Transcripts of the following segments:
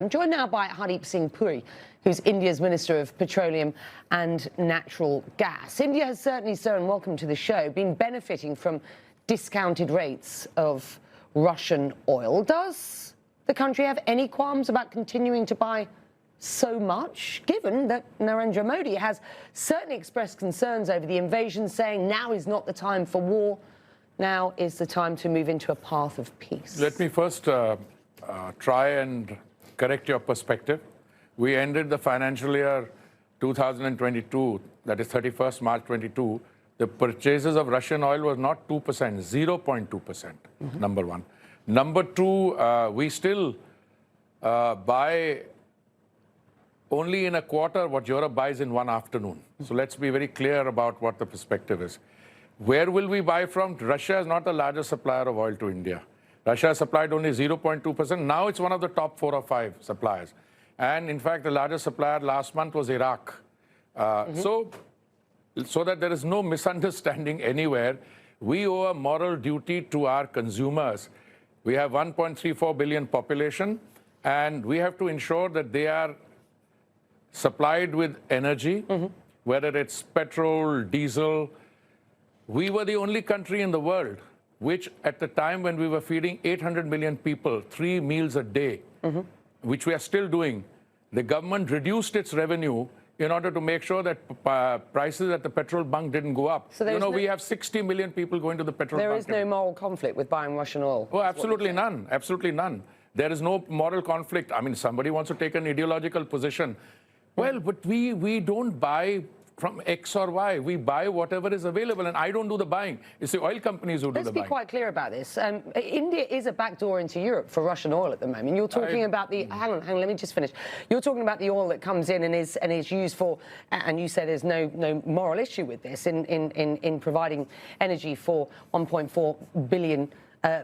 I'm joined now by Hardeep Singh Puri, who's India's Minister of Petroleum and Natural Gas. India has certainly, sir, and welcome to the show, been benefiting from discounted rates of Russian oil. Does the country have any qualms about continuing to buy so much, given that Narendra Modi has certainly expressed concerns over the invasion, saying now is not the time for war, now is the time to move into a path of peace? Let me first try and correct your perspective. We ended the financial year 2022, that is 31st March 22. The purchases of Russian oil was not 2%, 0.2%, number one. Number two, we still buy only in a quarter what Europe buys in one afternoon. So let's be very clear about what the perspective is. Where will we buy from? Russia is not the largest supplier of oil to India. Russia supplied only 0.2%. Now it's one of the top 4 or 5 suppliers. And in fact, the largest supplier last month was Iraq. So that there is no misunderstanding anywhere, we owe a moral duty to our consumers. We have 1.34 billion population, and we have to ensure that they are supplied with energy, whether it's petrol, diesel. We were the only country in the world which, at the time when we were feeding 800 million people 3 meals a day, which we are still doing, the government reduced its revenue in order to make sure that prices at the petrol bunk didn't go up. So we have 60 million people going to the petrol bunk. There is no moral conflict with buying Russian oil? Oh, absolutely none. Absolutely none. There is no moral conflict. I mean, somebody wants to take an ideological position. Well, but we don't buy from X or Y. We buy whatever is available, and I don't do the buying. It's the oil companies who do the buying. Let's be quite clear about this. India is a backdoor into Europe for Russian oil at the moment. You're talking about the... Hang on, let me just finish. You're talking about the oil that comes in and is used for... And you say there's no moral issue with this in providing energy for 1.4 billion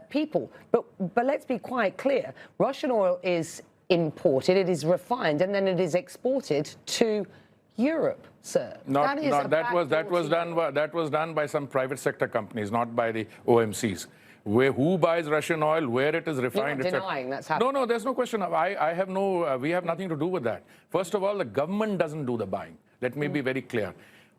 people. But let's be quite clear. Russian oil is imported, it is refined, and then it is exported to Europe, sir. That was done by some private sector companies, not by the OMCs. Who buys Russian oil, where it is refined? You're not denying that's happening. No, there's no question. We have nothing to do with that. First of all, the government doesn't do the buying. Let me be very clear.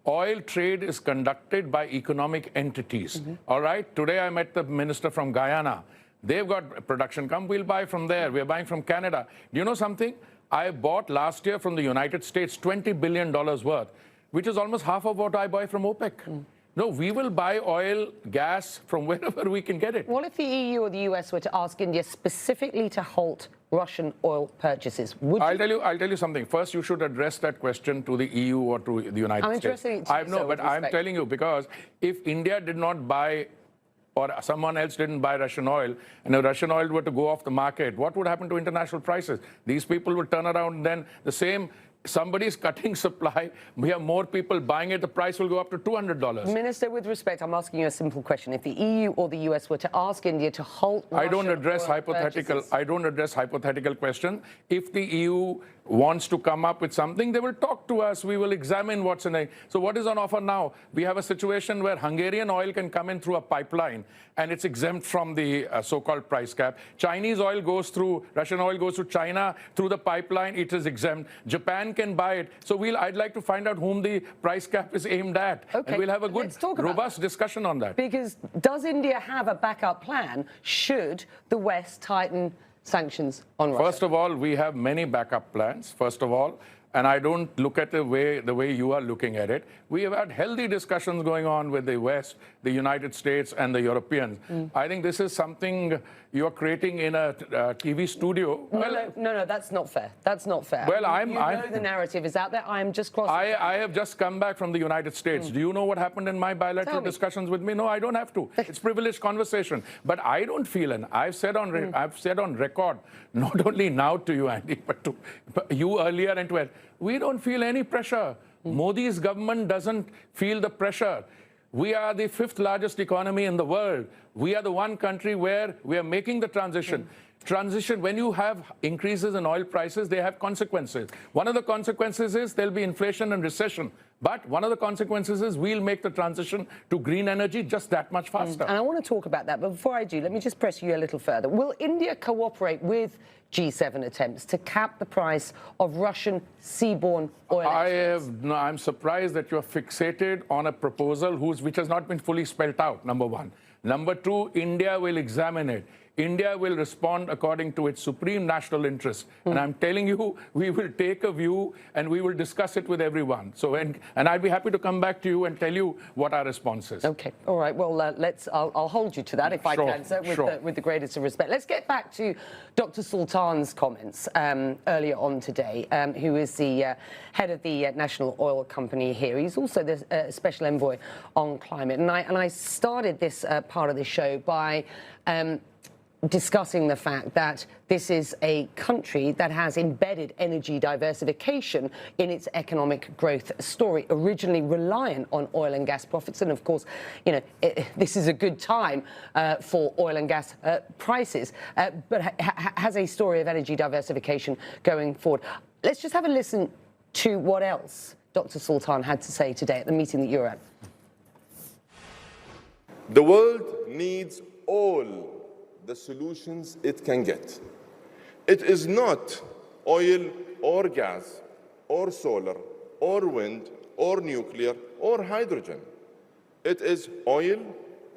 Oil trade is conducted by economic entities. All right. Today I met the minister from Guyana. They've got production. Come, we'll buy from there. We're buying from Canada. Do you know something? I bought last year from the United States $20 billion worth, which is almost half of what I buy from OPEC. No, we will buy oil, gas from wherever we can get it. What if the EU or the US were to ask India specifically to halt Russian oil purchases? I'll tell you something. First, you should address that question to the EU or to the United States. Addressing it to you, No, but I'm telling you, because if India did not buy, or someone else didn't buy Russian oil, and if Russian oil were to go off the market, what would happen to international prices? These people would turn around, and then the same, somebody's cutting supply, we have more people buying it, the price will go up to $200. Minister, with respect, I'm asking you a simple question. If the EU or the US were to ask India to halt Russian I don't address hypothetical questions. If the EU wants to come up with something, they will talk to us. We will examine what's in it. So what is on offer now? We have a situation where Hungarian oil can come in through a pipeline, and it's exempt from the so-called price cap. Chinese oil goes through, Russian oil goes to China through the pipeline, it is exempt. Japan can buy it. So I'd like to find out whom the price cap is aimed at. Okay. And we'll have a good, robust discussion on that. Because does India have a backup plan should the West tighten sanctions on Russia? First of all, we have many backup plans, first of all, and I don't look at the way you are looking at it. We have had healthy discussions going on with the West, the United States, and the Europeans. I think this is something you're creating in a TV studio. No, that's not fair. That's not fair. Well, you know the narrative is out there. I am just crossing. I have just come back from the United States. Do you know what happened in my bilateral discussions with me? No, I don't have to. It's privileged conversation. But I don't feel, and I've said on record, not only now to you, Andy, but to you earlier and to us, we don't feel any pressure. Modi's government doesn't feel the pressure. We are the 5th largest economy in the world. We are the one country where we are making the transition. transition, when you have increases in oil prices, they have consequences. One of the consequences is there'll be inflation and recession. But one of the consequences is we'll make the transition to green energy just that much faster. And I want to talk about that. But before I do, let me just press you a little further. Will India cooperate with G7 attempts to cap the price of Russian seaborne oil exports? I'm surprised that you're fixated on a proposal which has not been fully spelled out, number one. Number two, India will examine it. India will respond according to its supreme national interest. And I'm telling you, we will take a view and we will discuss it with everyone. So, and I'd be happy to come back to you and tell you what our response is. Okay, all right. Well, I'll hold you to that if I can, sir, with the greatest of respect. Let's get back to Dr. Sultan's comments earlier on today, who is the head of the National Oil Company here. He's also the Special Envoy on Climate. And I started this part of the show by discussing the fact that this is a country that has embedded energy diversification in its economic growth story, originally reliant on oil and gas profits. And of course, you know, this is a good time for oil and gas prices, but has a story of energy diversification going forward. Let's just have a listen to what else Dr. Sultan had to say today at the meeting that you're at. The world needs all the solutions it can get. It is not oil or gas or solar or wind or nuclear or hydrogen. It is oil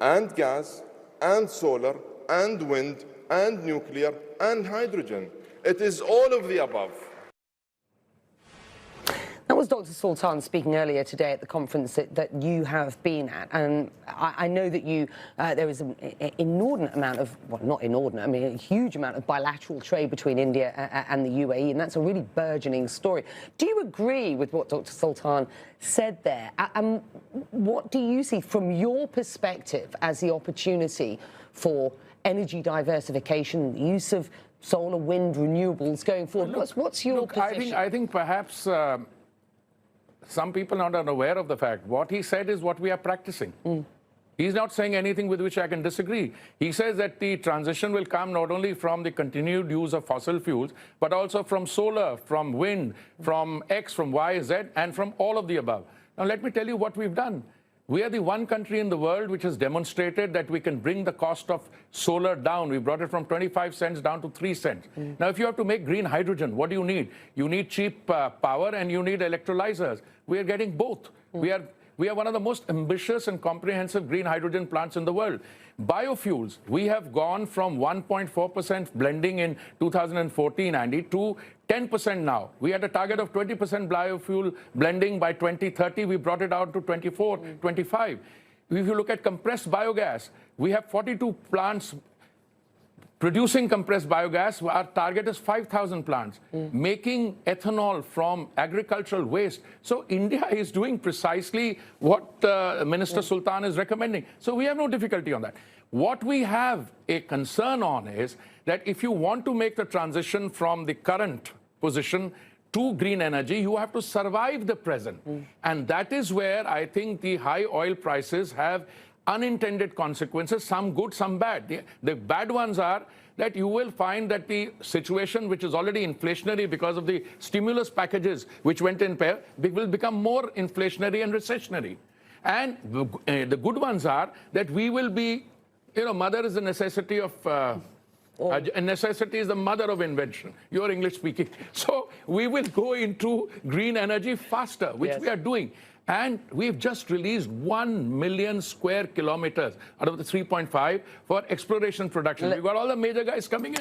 and gas and solar and wind and nuclear and hydrogen. It is all of the above. That was Dr. Sultan speaking earlier today at the conference that you have been at, and I know that there is an inordinate amount of, well, not inordinate, I mean a huge amount of bilateral trade between India and the UAE, and that's a really burgeoning story. Do you agree with what Dr. Sultan said there? And what do you see from your perspective as the opportunity for energy diversification, the use of solar, wind, renewables going forward? What's your position? I think perhaps some people are not aware of the fact. What he said is what we are practicing. He's not saying anything with which I can disagree. He says that the transition will come not only from the continued use of fossil fuels, but also from solar, from wind, from X, from Y, Z, and from all of the above. Now, let me tell you what we've done. We are the one country in the world which has demonstrated that we can bring the cost of solar down. We brought it from 25 cents down to 3 cents. Now, if you have to make green hydrogen, what do you need? You need cheap power and you need electrolyzers. We are getting both. We are one of the most ambitious and comprehensive green hydrogen plants in the world. Biofuels, we have gone from 1.4% blending in 2014, Andy, to 10% now. We had a target of 20% biofuel blending by 2030. We brought it out to 24, 25. If you look at compressed biogas, we have 42 plants producing compressed biogas. Our target is 5,000 plants, making ethanol from agricultural waste. So India is doing precisely what Minister Sultan is recommending. So we have no difficulty on that. What we have a concern on is that if you want to make the transition from the current position to green energy, you have to survive the present. And that is where I think the high oil prices have unintended consequences, some good, some bad. The bad ones are that you will find that the situation, which is already inflationary because of the stimulus packages which went in pair, will become more inflationary and recessionary. And the good ones are that we will be, you know, mother is the necessity of necessity is the mother of invention. You're English speaking. So we will go into green energy faster, which we are doing. And we've just released 1 million square kilometers out of the 3.5 for exploration production. We've got all the major guys coming in.